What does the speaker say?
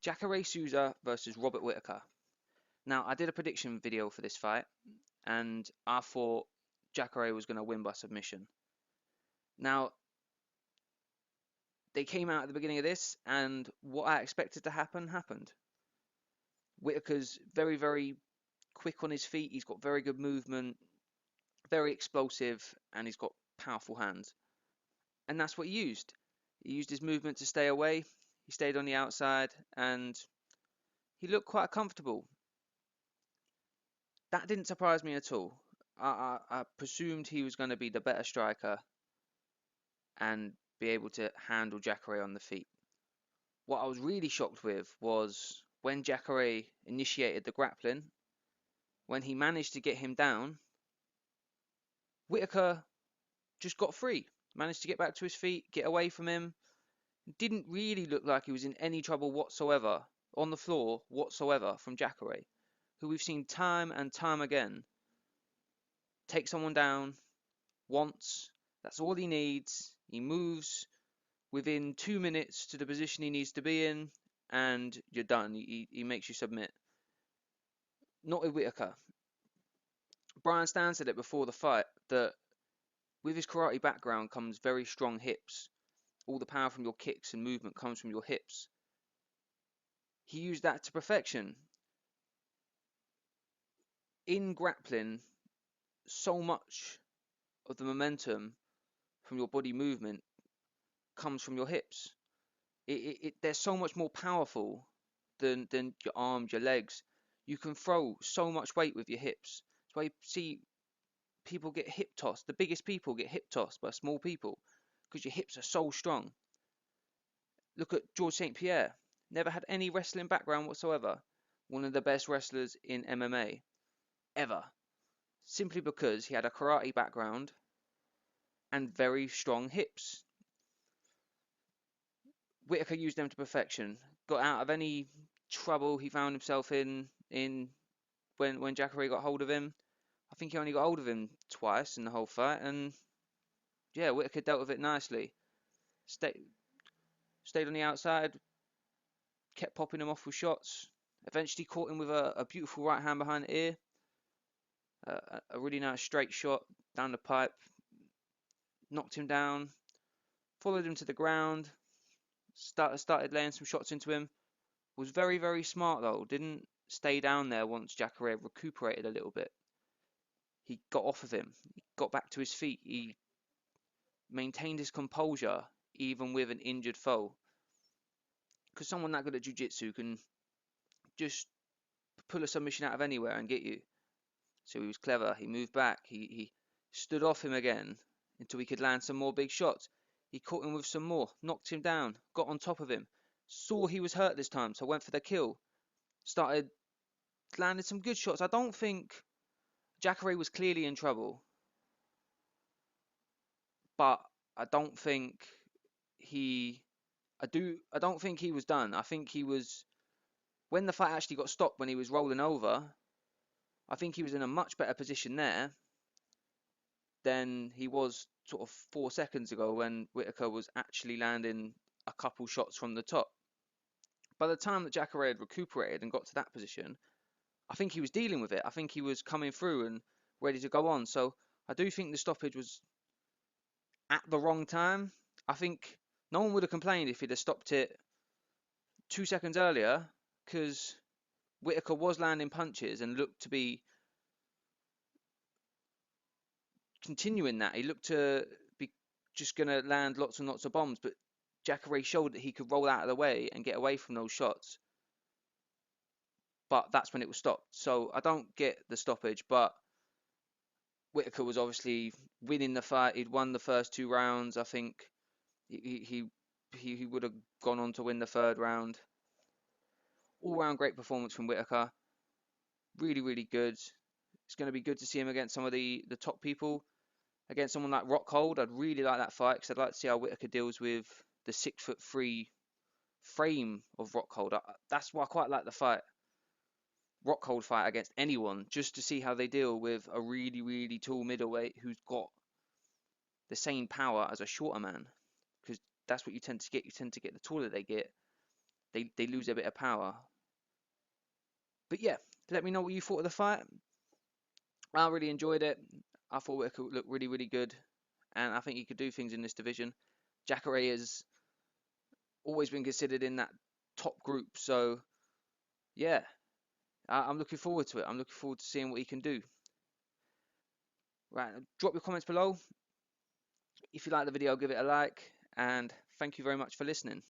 Jacare Souza versus Robert Whittaker. Now, I did a prediction video for this fight, and I thought Jacare was going to win by submission. Now, they came out at the beginning of this, and what I expected to happen happened. Whittaker's very, very quick on his feet. He's got very good movement, very explosive, and he's got powerful hands. And that's what he used. He used his movement to stay away. He stayed on the outside, and he looked quite comfortable. That didn't surprise me at all. I presumed he was going to be the better striker and be able to handle Jacare on the feet. What I was really shocked with was when Jacare initiated the grappling, when he managed to get him down, Whittaker just got free, managed to get back to his feet, get away from him. Didn't really look like he was in any trouble whatsoever on the floor whatsoever from Jacare, who we've seen time and time again take someone down once. That's all he needs. He moves within 2 minutes to the position he needs to be in, and you're done. He makes you submit. Not with Whittaker. Brian Stan said it before the fight that with his karate background comes very strong hips. All the power from your kicks and movement comes from your hips. He used that to perfection. In grappling, so much of the momentum from your body movement comes from your hips. They're so much more powerful than your arms, your legs. You can throw so much weight with your hips. That's why you see people get hip tossed. The biggest people get hip tossed by small people because your hips are so strong. Look at George St-Pierre. Never had any wrestling background whatsoever. One of the best wrestlers in MMA ever. Simply because he had a karate background and very strong hips. Whittaker used them to perfection. Got out of any trouble he found himself in when Jacare got hold of him. I think he only got hold of him twice in the whole fight, and yeah, Whittaker dealt with it nicely. Stayed on the outside, kept popping him off with shots. Eventually caught him with a beautiful right hand behind the ear. A really nice straight shot down the pipe. Knocked him down. Followed him to the ground. Started laying some shots into him. Was very, very smart though. Didn't stay down there once Jacare recuperated a little bit. He got off of him. He got back to his feet. He maintained his composure even with an injured foe. Because someone that good at jiu-jitsu can just pull a submission out of anywhere and get you. So he was clever. He moved back. He stood off him again until he could land some more big shots. He caught him with some more, knocked him down, got on top of him, saw he was hurt this time, so went for the kill. Started landing some good shots. I don't think Jacare was clearly in trouble, but I don't think I don't think he was done. I think he was, when the fight actually got stopped, when he was rolling over, I think he was in a much better position there than he was sort of 4 seconds ago when Whittaker was actually landing a couple shots from the top. By the time that Jacare had recuperated and got to that position, I think he was dealing with it. I think he was coming through and ready to go on. So I do think the stoppage was at the wrong time. I think no one would have complained if he'd have stopped it 2 seconds earlier, because Whittaker was landing punches and looked to be continuing that. He looked to be just going to land lots and lots of bombs, but Jacare showed that he could roll out of the way and get away from those shots. But that's when it was stopped. So I don't get the stoppage, but Whittaker was obviously winning the fight. He'd won the first 2 rounds. I think he would have gone on to win the 3rd round. All round great performance from Whittaker. Really, really good. It's going to be good to see him against some of the top people. Against someone like Rockhold, I'd really like that fight because I'd like to see how Whittaker deals with the 6'3" frame of Rockhold. That's why I quite like the fight. Rockhold fight against anyone, just to see how they deal with a really, really tall middleweight who's got the same power as a shorter man. Because that's what you tend to get. You tend to get the taller they get, they lose a bit of power. But yeah, let me know what you thought of the fight. I really enjoyed it. I thought Whittaker looked really, really good, and I think he could do things in this division. Jacare has always been considered in that top group, so yeah, I'm looking forward to it. I'm looking forward to seeing what he can do. Right, drop your comments below. If you like the video, give it a like, and thank you very much for listening.